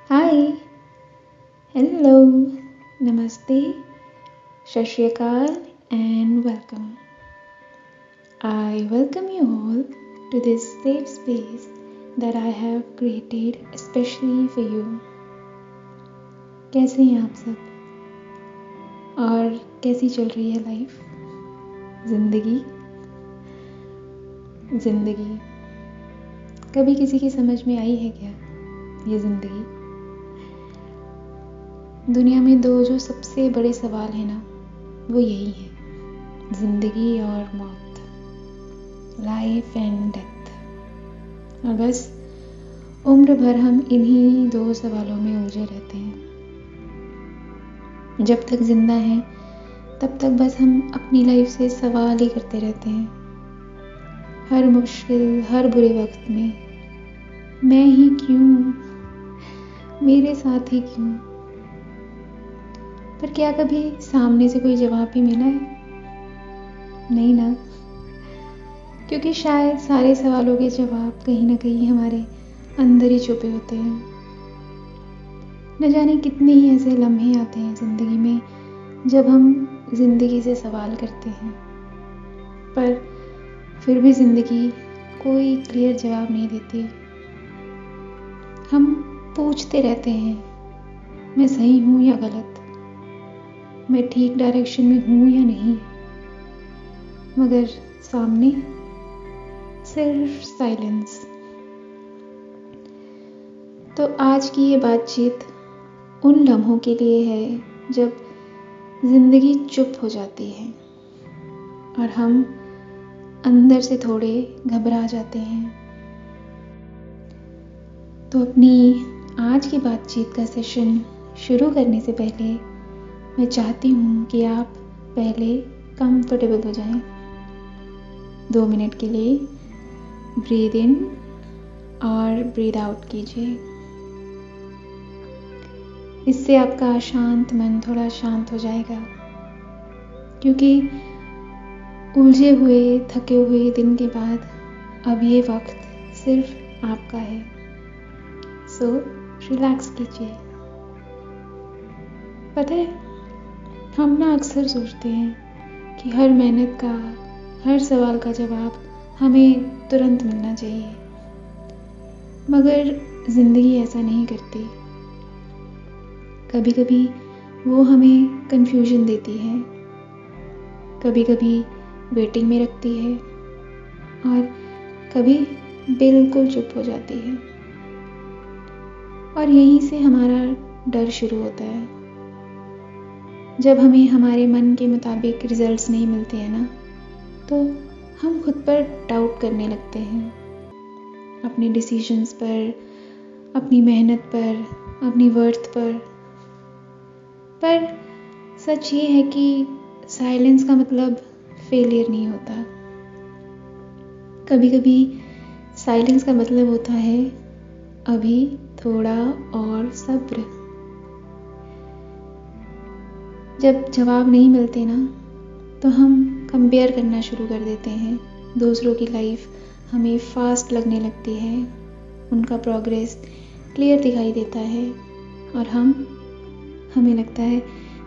हाय, hello, नमस्ते, सत श्री अकाल and welcome. I welcome you all to this safe space that I have created especially for you. कैसे हैं आप सब? और कैसी चल रही है लाइफ? जिंदगी कभी किसी की समझ में आई है क्या ये जिंदगी? दुनिया में दो जो सबसे बड़े सवाल हैं ना, वो यही है, जिंदगी और मौत, लाइफ एंड डेथ। और बस उम्र भर हम इन्हीं दो सवालों में उलझे रहते हैं। जब तक जिंदा हैं तब तक बस हम अपनी लाइफ से सवाल ही करते रहते हैं। हर मुश्किल, हर बुरे वक्त में मैं ही क्यों, मेरे साथ ही क्यों। पर क्या कभी सामने से कोई जवाब भी मिला है? नहीं ना, क्योंकि शायद सारे सवालों के जवाब कहीं ना कहीं हमारे अंदर ही छुपे होते हैं। न जाने कितने ही ऐसे लम्हे आते हैं ज़िंदगी में जब हम ज़िंदगी से सवाल करते हैं, पर फिर भी ज़िंदगी कोई क्लियर जवाब नहीं देती। हम पूछते रहते हैं, मैं सही हूँ या गलत, मैं ठीक डायरेक्शन में हूँ या नहीं, मगर सामने सिर्फ साइलेंस। तो आज की ये बातचीत उन लम्हों के लिए है जब जिंदगी चुप हो जाती है और हम अंदर से थोड़े घबरा जाते हैं। तो अपनी आज की बातचीत का सेशन शुरू करने से पहले मैं चाहती हूँ कि आप पहले कंफर्टेबल हो जाएं। 2 मिनट के लिए ब्रीद इन और ब्रीद आउट कीजिए। इससे आपका अशांत मन थोड़ा शांत हो जाएगा, क्योंकि उलझे हुए, थके हुए दिन के बाद अब ये वक्त सिर्फ आपका है। सो रिलैक्स कीजिए। पता है, हम ना अक्सर सोचते हैं कि हर मेहनत का, हर सवाल का जवाब हमें तुरंत मिलना चाहिए, मगर ज़िंदगी ऐसा नहीं करती। कभी कभी वो हमें कंफ्यूजन देती है, कभी कभी वेटिंग में रखती है और कभी बिल्कुल चुप हो जाती है। और यहीं से हमारा डर शुरू होता है। जब हमें हमारे मन के मुताबिक रिजल्ट्स नहीं मिलते हैं ना, तो हम खुद पर डाउट करने लगते हैं, अपने डिसीजंस पर, अपनी मेहनत पर, अपनी वर्थ पर सच ये है कि साइलेंस का मतलब फेलियर नहीं होता। कभी कभी साइलेंस का मतलब होता है अभी थोड़ा और सब्र। जब जवाब नहीं मिलते ना, तो हम कंपेयर करना शुरू कर देते हैं। दूसरों की लाइफ हमें फास्ट लगने लगती है, उनका प्रोग्रेस क्लियर दिखाई देता है और हमें लगता है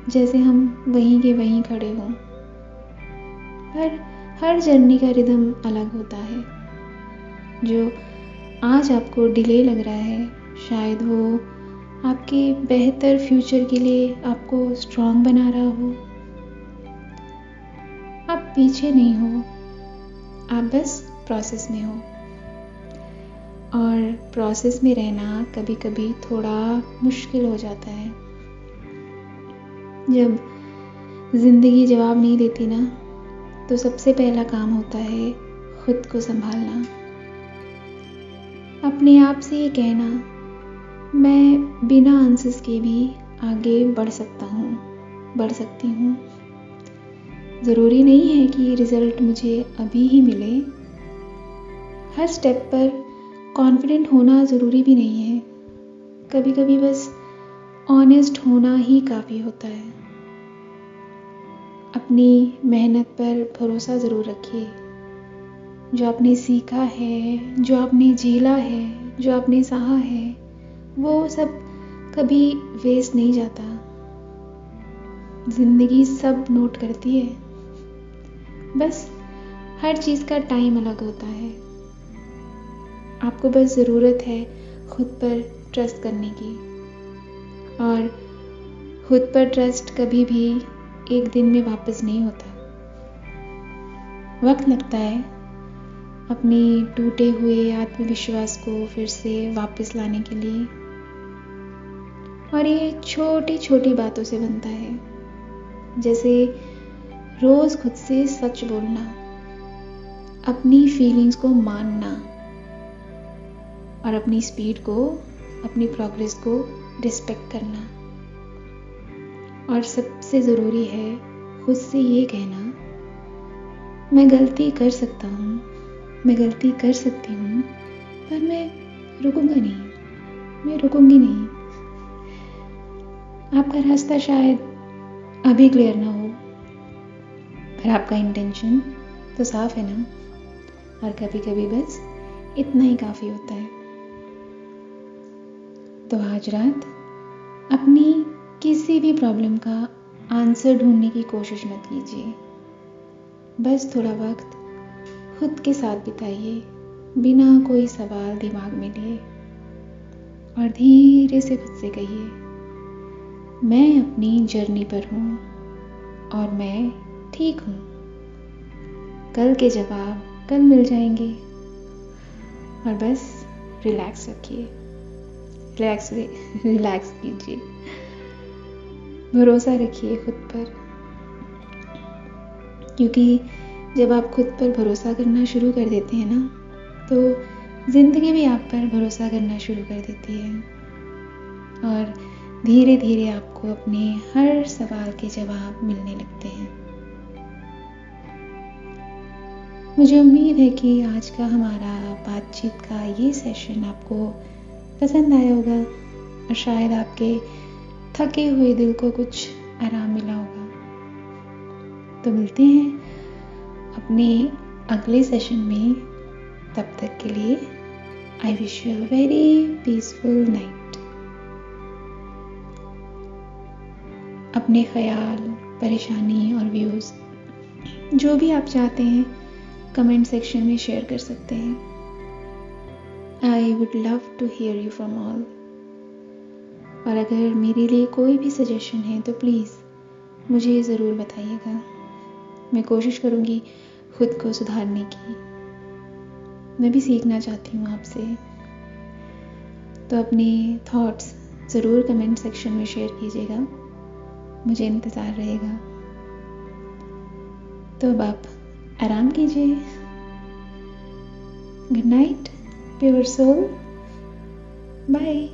जैसे हम वहीं के वहीं खड़े हों। पर हर जर्नी का रिदम अलग होता है। जो आज आपको डिले लग रहा है, शायद वो आपके बेहतर फ्यूचर के लिए आपको स्ट्रॉन्ग बना रहा हो। आप पीछे नहीं हो, आप बस प्रोसेस में हो। और प्रोसेस में रहना कभी कभी थोड़ा मुश्किल हो जाता है। जब जिंदगी जवाब नहीं देती ना, तो सबसे पहला काम होता है खुद को संभालना। अपने आप से ये कहना, मैं बिना आंसर्स के भी आगे बढ़ सकती हूँ। ज़रूरी नहीं है कि रिज़ल्ट मुझे अभी ही मिले। हर स्टेप पर कॉन्फिडेंट होना ज़रूरी भी नहीं है। कभी कभी बस ऑनेस्ट होना ही काफ़ी होता है। अपनी मेहनत पर भरोसा ज़रूर रखिए। जो आपने सीखा है, जो आपने झेला है, जो आपने सहा है, वो सब कभी वेस्ट नहीं जाता। जिंदगी सब नोट करती है, बस हर चीज़ का टाइम अलग होता है। आपको बस ज़रूरत है खुद पर ट्रस्ट करने की, और खुद पर ट्रस्ट कभी भी एक दिन में वापस नहीं होता। वक्त लगता है अपने टूटे हुए आत्मविश्वास को फिर से वापस लाने के लिए, और ये छोटी छोटी बातों से बनता है, जैसे रोज खुद से सच बोलना, अपनी फीलिंग्स को मानना, और अपनी स्पीड को, अपनी प्रोग्रेस को रिस्पेक्ट करना। और सबसे ज़रूरी है खुद से ये कहना, मैं गलती कर सकता हूँ, मैं गलती कर सकती हूँ, पर मैं रुकूंगा नहीं, मैं रुकूंगी नहीं। आपका रास्ता शायद अभी क्लियर ना हो, पर आपका इंटेंशन तो साफ है ना। और कभी कभी बस इतना ही काफ़ी होता है। तो आज रात अपनी किसी भी प्रॉब्लम का आंसर ढूंढने की कोशिश मत कीजिए। बस थोड़ा वक्त खुद के साथ बिताइए, बिना कोई सवाल दिमाग में लिए, और धीरे से खुद से कहिए, मैं अपनी जर्नी पर हूँ और मैं ठीक हूँ। कल के जवाब कल मिल जाएंगे। और बस रिलैक्स रखिए, रिलैक्स कीजिए, भरोसा रखिए खुद पर, क्योंकि जब आप खुद पर भरोसा करना शुरू कर देते हैं ना, तो ज़िंदगी भी आप पर भरोसा करना शुरू कर देती है, और धीरे धीरे आपको अपने हर सवाल के जवाब मिलने लगते हैं। मुझे उम्मीद है कि आज का हमारा बातचीत का ये सेशन आपको पसंद आया होगा, और शायद आपके थके हुए दिल को कुछ आराम मिला होगा। तो मिलते हैं अपने अगले सेशन में। तब तक के लिए I wish you a very peaceful night. अपने ख्याल, परेशानी और व्यूज़ जो भी आप चाहते हैं कमेंट सेक्शन में शेयर कर सकते हैं। I would love to hear you from all. और अगर मेरे लिए कोई भी सजेशन है तो प्लीज़ मुझे ज़रूर बताइएगा। मैं कोशिश करूँगी खुद को सुधारने की। मैं भी सीखना चाहती हूँ आपसे। तो अपने थॉट्स ज़रूर कमेंट सेक्शन में शेयर कीजिएगा, मुझे इंतज़ार रहेगा। तो अब आप आराम कीजिए। Good night pure soul. Bye.